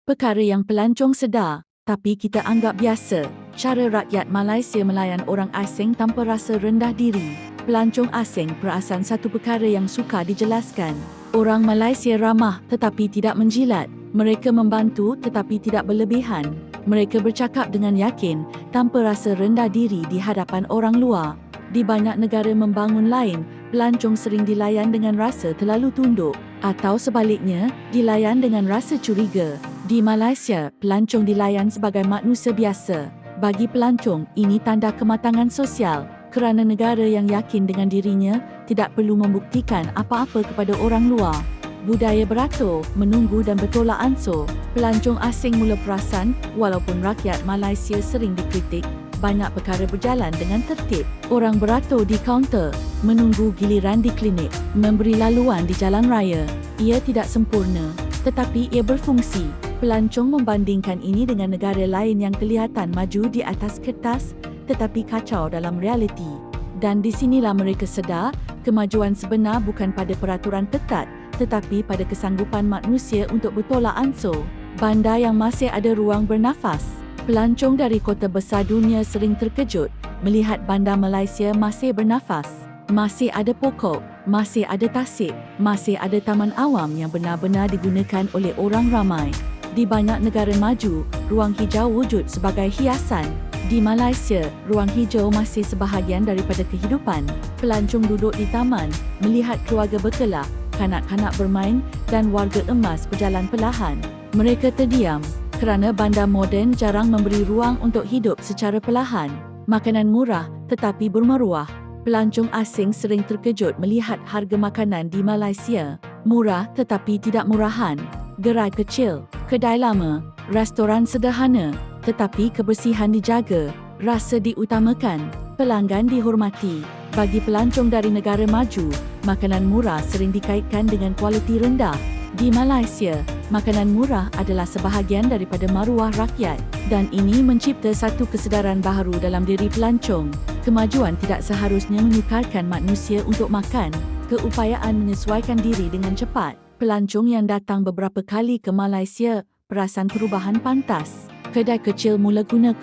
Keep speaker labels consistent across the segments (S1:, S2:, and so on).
S1: Perkara yang pelancong sedar, tapi kita anggap biasa. Cara rakyat Malaysia melayan orang asing tanpa rasa rendah diri. Pelancong asing perasan satu perkara yang sukar dijelaskan. Orang Malaysia ramah tetapi tidak menjilat. Mereka membantu tetapi tidak berlebihan. Mereka bercakap dengan yakin tanpa rasa rendah diri di hadapan orang luar. Di banyak negara membangun lain, pelancong sering dilayan dengan rasa terlalu tunduk atau sebaliknya, dilayan dengan rasa curiga. Di Malaysia, pelancong dilayan sebagai manusia biasa. Bagi pelancong, ini tanda kematangan sosial kerana negara yang yakin dengan dirinya tidak perlu membuktikan apa-apa kepada orang luar. Budaya beratur, menunggu dan bertolak ansur. Pelancong asing mula perasan, walaupun rakyat Malaysia sering dikritik, banyak perkara berjalan dengan tertib. Orang beratur di kaunter, menunggu giliran di klinik, memberi laluan di jalan raya. Ia tidak sempurna, tetapi ia berfungsi. Pelancong membandingkan ini dengan negara lain yang kelihatan maju di atas kertas, tetapi kacau dalam realiti. Dan di sinilah mereka sedar, kemajuan sebenar bukan pada peraturan ketat, tetapi pada kesanggupan manusia untuk bertolak ansur. Bandar yang masih ada ruang bernafas. Pelancong dari kota besar dunia sering terkejut melihat bandar Malaysia masih bernafas. Masih ada pokok, masih ada tasik, masih ada taman awam yang benar-benar digunakan oleh orang ramai. Di banyak negara maju, ruang hijau wujud sebagai hiasan. Di Malaysia, ruang hijau masih sebahagian daripada kehidupan. Pelancong duduk di taman, melihat keluarga berkelak, kanak-kanak bermain dan warga emas berjalan perlahan. Mereka terdiam kerana bandar moden jarang memberi ruang untuk hidup secara perlahan. Makanan murah tetapi bermaruah. Pelancong asing sering terkejut melihat harga makanan di Malaysia. Murah tetapi tidak murahan. Gerai kecil, kedai lama, restoran sederhana, tetapi kebersihan dijaga, rasa diutamakan, pelanggan dihormati. Bagi pelancong dari negara maju, makanan murah sering dikaitkan dengan kualiti rendah. Di Malaysia, makanan murah adalah sebahagian daripada maruah rakyat dan ini mencipta satu kesedaran baharu dalam diri pelancong. Kemajuan tidak seharusnya menukarkan manusia untuk makan. Keupayaan menyesuaikan diri dengan cepat. Pelancong yang datang beberapa kali ke Malaysia perasan perubahan pantas. Kedai kecil mula guna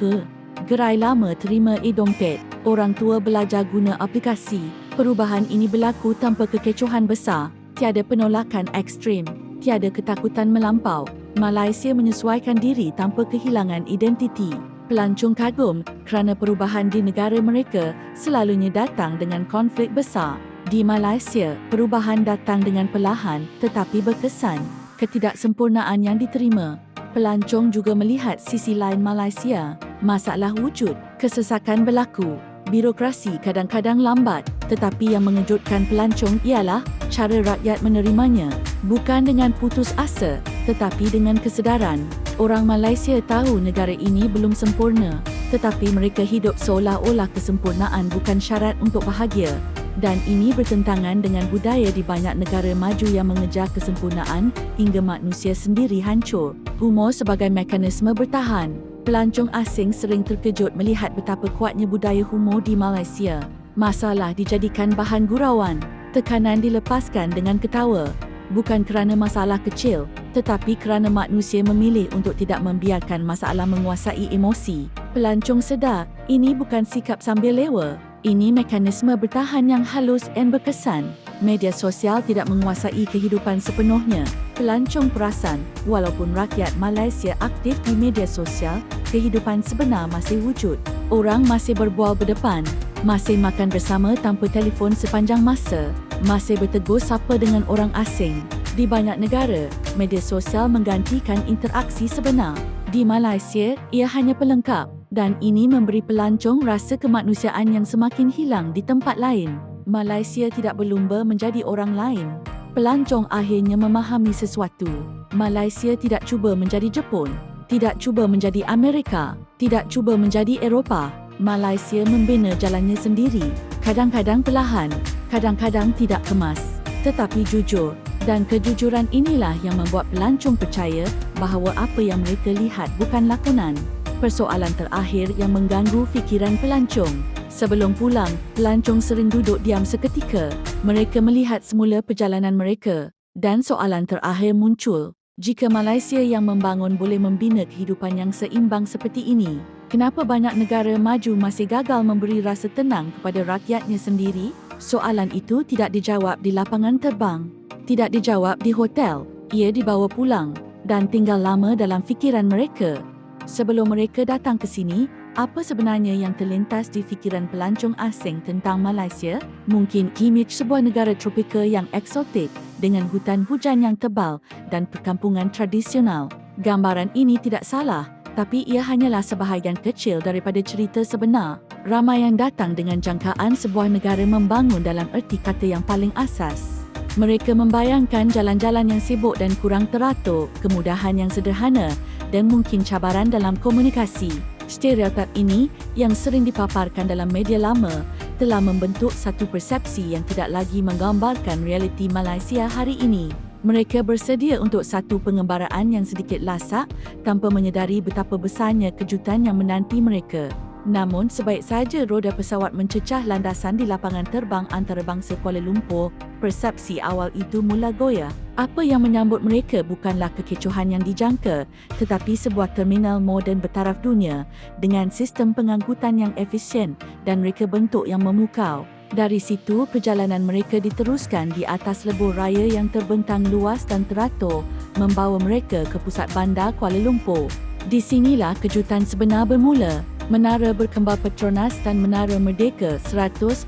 S1: gerai lama terima e-dompet. Orang tua belajar guna aplikasi. Perubahan ini berlaku tanpa kekecohan besar. Tiada penolakan ekstrim. Tiada ketakutan melampau. Malaysia menyesuaikan diri tanpa kehilangan identiti. Pelancong kagum kerana perubahan di negara mereka selalunya datang dengan konflik besar. Di Malaysia, perubahan datang dengan perlahan tetapi berkesan. Ketidaksempurnaan yang diterima. Pelancong juga melihat sisi lain Malaysia. Masalah wujud, kesesakan berlaku. Birokrasi kadang-kadang lambat, tetapi yang mengejutkan pelancong ialah cara rakyat menerimanya. Bukan dengan putus asa, tetapi dengan kesedaran. Orang Malaysia tahu negara ini belum sempurna, tetapi mereka hidup seolah-olah kesempurnaan bukan syarat untuk bahagia. Dan ini bertentangan dengan budaya di banyak negara maju yang mengejar kesempurnaan hingga manusia sendiri hancur. Humor sebagai mekanisme bertahan. Pelancong asing sering terkejut melihat betapa kuatnya budaya humor di Malaysia. Masalah dijadikan bahan gurauan. Tekanan dilepaskan dengan ketawa. Bukan kerana masalah kecil, tetapi kerana manusia memilih untuk tidak membiarkan masalah menguasai emosi. Pelancong sedar, ini bukan sikap sambil lewa. Ini mekanisme bertahan yang halus dan berkesan. Media sosial tidak menguasai kehidupan sepenuhnya. Pelancong perasan, walaupun rakyat Malaysia aktif di media sosial, kehidupan sebenar masih wujud. Orang masih berbual berdepan, masih makan bersama tanpa telefon sepanjang masa, masih bertegur sapa dengan orang asing. Di banyak negara, media sosial menggantikan interaksi sebenar. Di Malaysia, ia hanya pelengkap. Dan ini memberi pelancong rasa kemanusiaan yang semakin hilang di tempat lain. Malaysia tidak berlumba menjadi orang lain. Pelancong akhirnya memahami sesuatu. Malaysia tidak cuba menjadi Jepun, tidak cuba menjadi Amerika, tidak cuba menjadi Eropah. Malaysia membina jalannya sendiri. Kadang-kadang perlahan, kadang-kadang tidak kemas, tetapi jujur. Dan kejujuran inilah yang membuat pelancong percaya bahawa apa yang mereka lihat bukan lakonan. Persoalan terakhir yang mengganggu fikiran pelancong. Sebelum pulang, pelancong sering duduk diam seketika. Mereka melihat semula perjalanan mereka dan soalan terakhir muncul. Jika Malaysia yang membangun boleh membina kehidupan yang seimbang seperti ini, kenapa banyak negara maju masih gagal memberi rasa tenang kepada rakyatnya sendiri? Soalan itu tidak dijawab di lapangan terbang, tidak dijawab di hotel. Ia dibawa pulang dan tinggal lama dalam fikiran mereka. Sebelum mereka datang ke sini, apa sebenarnya yang terlintas di fikiran pelancong asing tentang Malaysia? Mungkin imej sebuah negara tropika yang eksotik dengan hutan hujan yang tebal dan perkampungan tradisional. Gambaran ini tidak salah, tapi ia hanyalah sebahagian kecil daripada cerita sebenar. Ramai yang datang dengan jangkaan sebuah negara membangun dalam erti kata yang paling asas. Mereka membayangkan jalan-jalan yang sibuk dan kurang teratur, kemudahan yang sederhana dan mungkin cabaran dalam komunikasi. Stereotip ini yang sering dipaparkan dalam media lama telah membentuk satu persepsi yang tidak lagi menggambarkan realiti Malaysia hari ini. Mereka bersedia untuk satu pengembaraan yang sedikit lasak tanpa menyedari betapa besarnya kejutan yang menanti mereka. Namun, sebaik saja roda pesawat mencecah landasan di lapangan terbang antarabangsa Kuala Lumpur, persepsi awal itu mula goyah. Apa yang menyambut mereka bukanlah kekecohan yang dijangka, tetapi sebuah terminal moden bertaraf dunia dengan sistem pengangkutan yang efisien dan reka bentuk yang memukau. Dari situ, perjalanan mereka diteruskan di atas lebuh raya yang terbentang luas dan teratur, membawa mereka ke pusat bandar Kuala Lumpur. Di sinilah kejutan sebenar bermula. Menara berkembar Petronas dan Menara Merdeka 118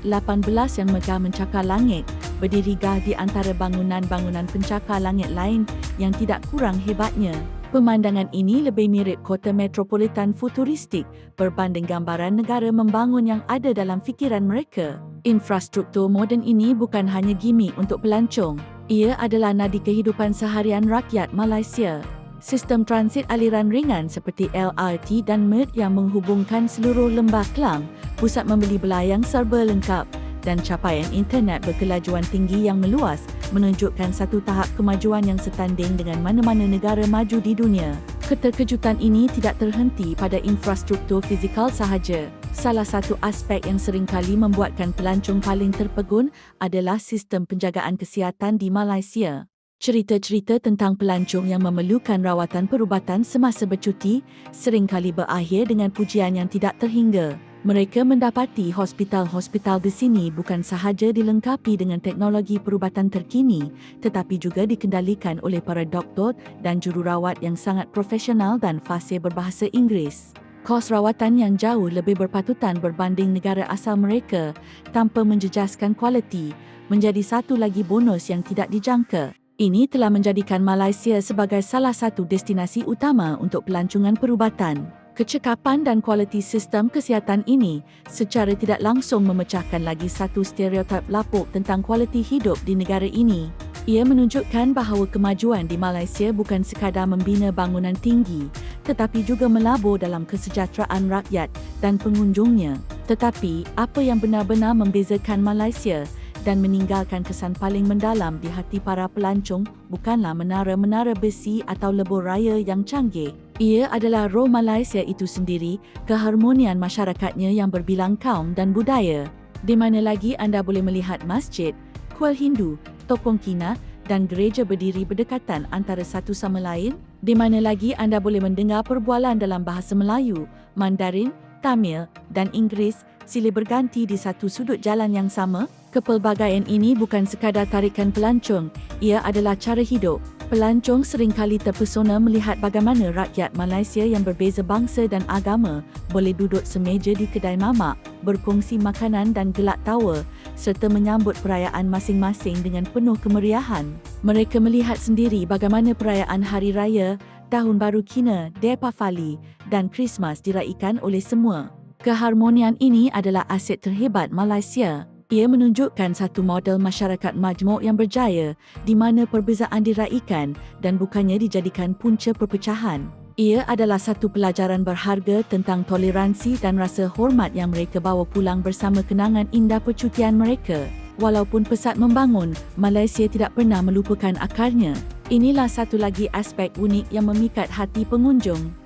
S1: yang megah mencakar langit, berdiri gah di antara bangunan-bangunan pencakar langit lain yang tidak kurang hebatnya. Pemandangan ini lebih mirip kota metropolitan futuristik berbanding gambaran negara membangun yang ada dalam fikiran mereka. Infrastruktur moden ini bukan hanya gimmick untuk pelancong. Ia adalah nadi kehidupan seharian rakyat Malaysia. Sistem transit aliran ringan seperti LRT dan MERT yang menghubungkan seluruh lembah Klang, pusat membeli belayang serba lengkap dan capaian internet berkelajuan tinggi yang meluas menunjukkan satu tahap kemajuan yang setanding dengan mana-mana negara maju di dunia. Keterkejutan ini tidak terhenti pada infrastruktur fizikal sahaja. Salah satu aspek yang seringkali membuatkan pelancong paling terpegun adalah sistem penjagaan kesihatan di Malaysia. Cerita-cerita tentang pelancong yang memerlukan rawatan perubatan semasa bercuti seringkali berakhir dengan pujian yang tidak terhingga. Mereka mendapati hospital-hospital di sini bukan sahaja dilengkapi dengan teknologi perubatan terkini, tetapi juga dikendalikan oleh para doktor dan jururawat yang sangat profesional dan fasih berbahasa Inggeris. Kos rawatan yang jauh lebih berpatutan berbanding negara asal mereka tanpa menjejaskan kualiti menjadi satu lagi bonus yang tidak dijangka. Ini telah menjadikan Malaysia sebagai salah satu destinasi utama untuk pelancongan perubatan. Kecekapan dan kualiti sistem kesihatan ini secara tidak langsung memecahkan lagi satu stereotip lapuk tentang kualiti hidup di negara ini. Ia menunjukkan bahawa kemajuan di Malaysia bukan sekadar membina bangunan tinggi, tetapi juga melabur dalam kesejahteraan rakyat dan pengunjungnya. Tetapi, apa yang benar-benar membezakan Malaysia dan meninggalkan kesan paling mendalam di hati para pelancong bukanlah menara-menara besi atau lebuh raya yang canggih. Ia adalah roh Malaysia itu sendiri, keharmonian masyarakatnya yang berbilang kaum dan budaya. Di mana lagi anda boleh melihat masjid, kuil Hindu, topong Kina dan gereja berdiri berdekatan antara satu sama lain? Di mana lagi anda boleh mendengar perbualan dalam bahasa Melayu, Mandarin, Tamil dan Inggeris silih berganti di satu sudut jalan yang sama? Kepelbagaian ini bukan sekadar tarikan pelancong, ia adalah cara hidup. Pelancong seringkali terpesona melihat bagaimana rakyat Malaysia yang berbeza bangsa dan agama boleh duduk semeja di kedai mamak, berkongsi makanan dan gelak tawa, serta menyambut perayaan masing-masing dengan penuh kemeriahan. Mereka melihat sendiri bagaimana perayaan Hari Raya, Tahun Baru Kina, Deepavali dan Krismas diraikan oleh semua. Keharmonian ini adalah aset terhebat Malaysia. Ia menunjukkan satu model masyarakat majmuk yang berjaya di mana perbezaan diraikan dan bukannya dijadikan punca perpecahan. Ia adalah satu pelajaran berharga tentang toleransi dan rasa hormat yang mereka bawa pulang bersama kenangan indah percutian mereka. Walaupun pesat membangun, Malaysia tidak pernah melupakan akarnya. Inilah satu lagi aspek unik yang memikat hati pengunjung.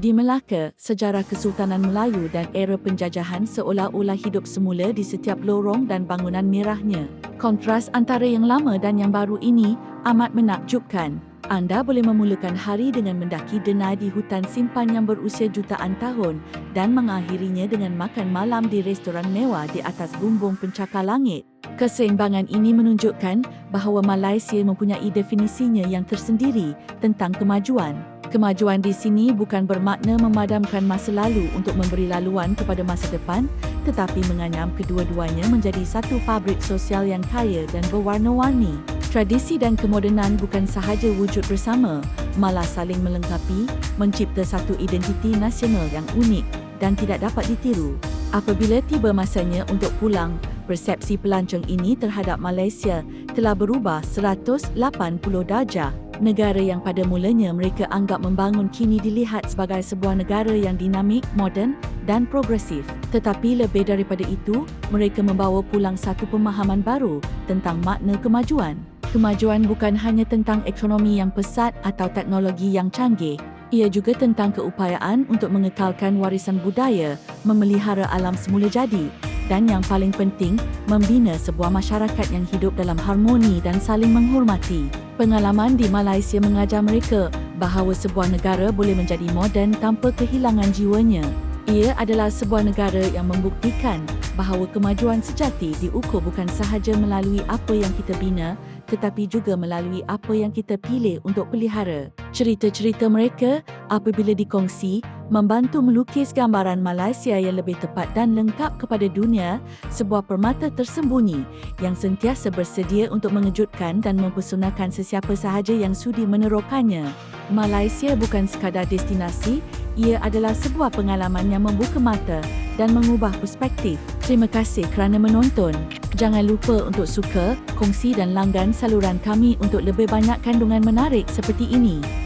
S1: Di Melaka, sejarah Kesultanan Melayu dan era penjajahan seolah-olah hidup semula di setiap lorong dan bangunan merahnya. Kontras antara yang lama dan yang baru ini amat menakjubkan. Anda boleh memulakan hari dengan mendaki denai di hutan simpan yang berusia jutaan tahun dan mengakhirinya dengan makan malam di restoran mewah di atas bumbung pencakar langit. Keseimbangan ini menunjukkan bahawa Malaysia mempunyai definisinya yang tersendiri tentang kemajuan. Kemajuan di sini bukan bermakna memadamkan masa lalu untuk memberi laluan kepada masa depan, tetapi menganyam kedua-duanya menjadi satu fabrik sosial yang kaya dan berwarna-warni. Tradisi dan kemodenan bukan sahaja wujud bersama, malah saling melengkapi, mencipta satu identiti nasional yang unik dan tidak dapat ditiru. Apabila tiba masanya untuk pulang, persepsi pelancong ini terhadap Malaysia telah berubah 180 darjah. Negara yang pada mulanya mereka anggap membangun kini dilihat sebagai sebuah negara yang dinamik, moden dan progresif. Tetapi lebih daripada itu, mereka membawa pulang satu pemahaman baru tentang makna kemajuan. Kemajuan bukan hanya tentang ekonomi yang pesat atau teknologi yang canggih. Ia juga tentang keupayaan untuk mengekalkan warisan budaya, memelihara alam semula jadi, dan yang paling penting, membina sebuah masyarakat yang hidup dalam harmoni dan saling menghormati. Pengalaman di Malaysia mengajar mereka bahawa sebuah negara boleh menjadi moden tanpa kehilangan jiwanya. Ia adalah sebuah negara yang membuktikan bahawa kemajuan sejati diukur bukan sahaja melalui apa yang kita bina, tetapi juga melalui apa yang kita pilih untuk pelihara. Cerita-cerita mereka, apabila dikongsi, membantu melukis gambaran Malaysia yang lebih tepat dan lengkap kepada dunia, sebuah permata tersembunyi yang sentiasa bersedia untuk mengejutkan dan mempesonakan sesiapa sahaja yang sudi menerokannya. Malaysia bukan sekadar destinasi, ia adalah sebuah pengalaman yang membuka mata dan mengubah perspektif. Terima kasih kerana menonton. Jangan lupa untuk suka, kongsi dan langgan saluran kami untuk lebih banyak kandungan menarik seperti ini.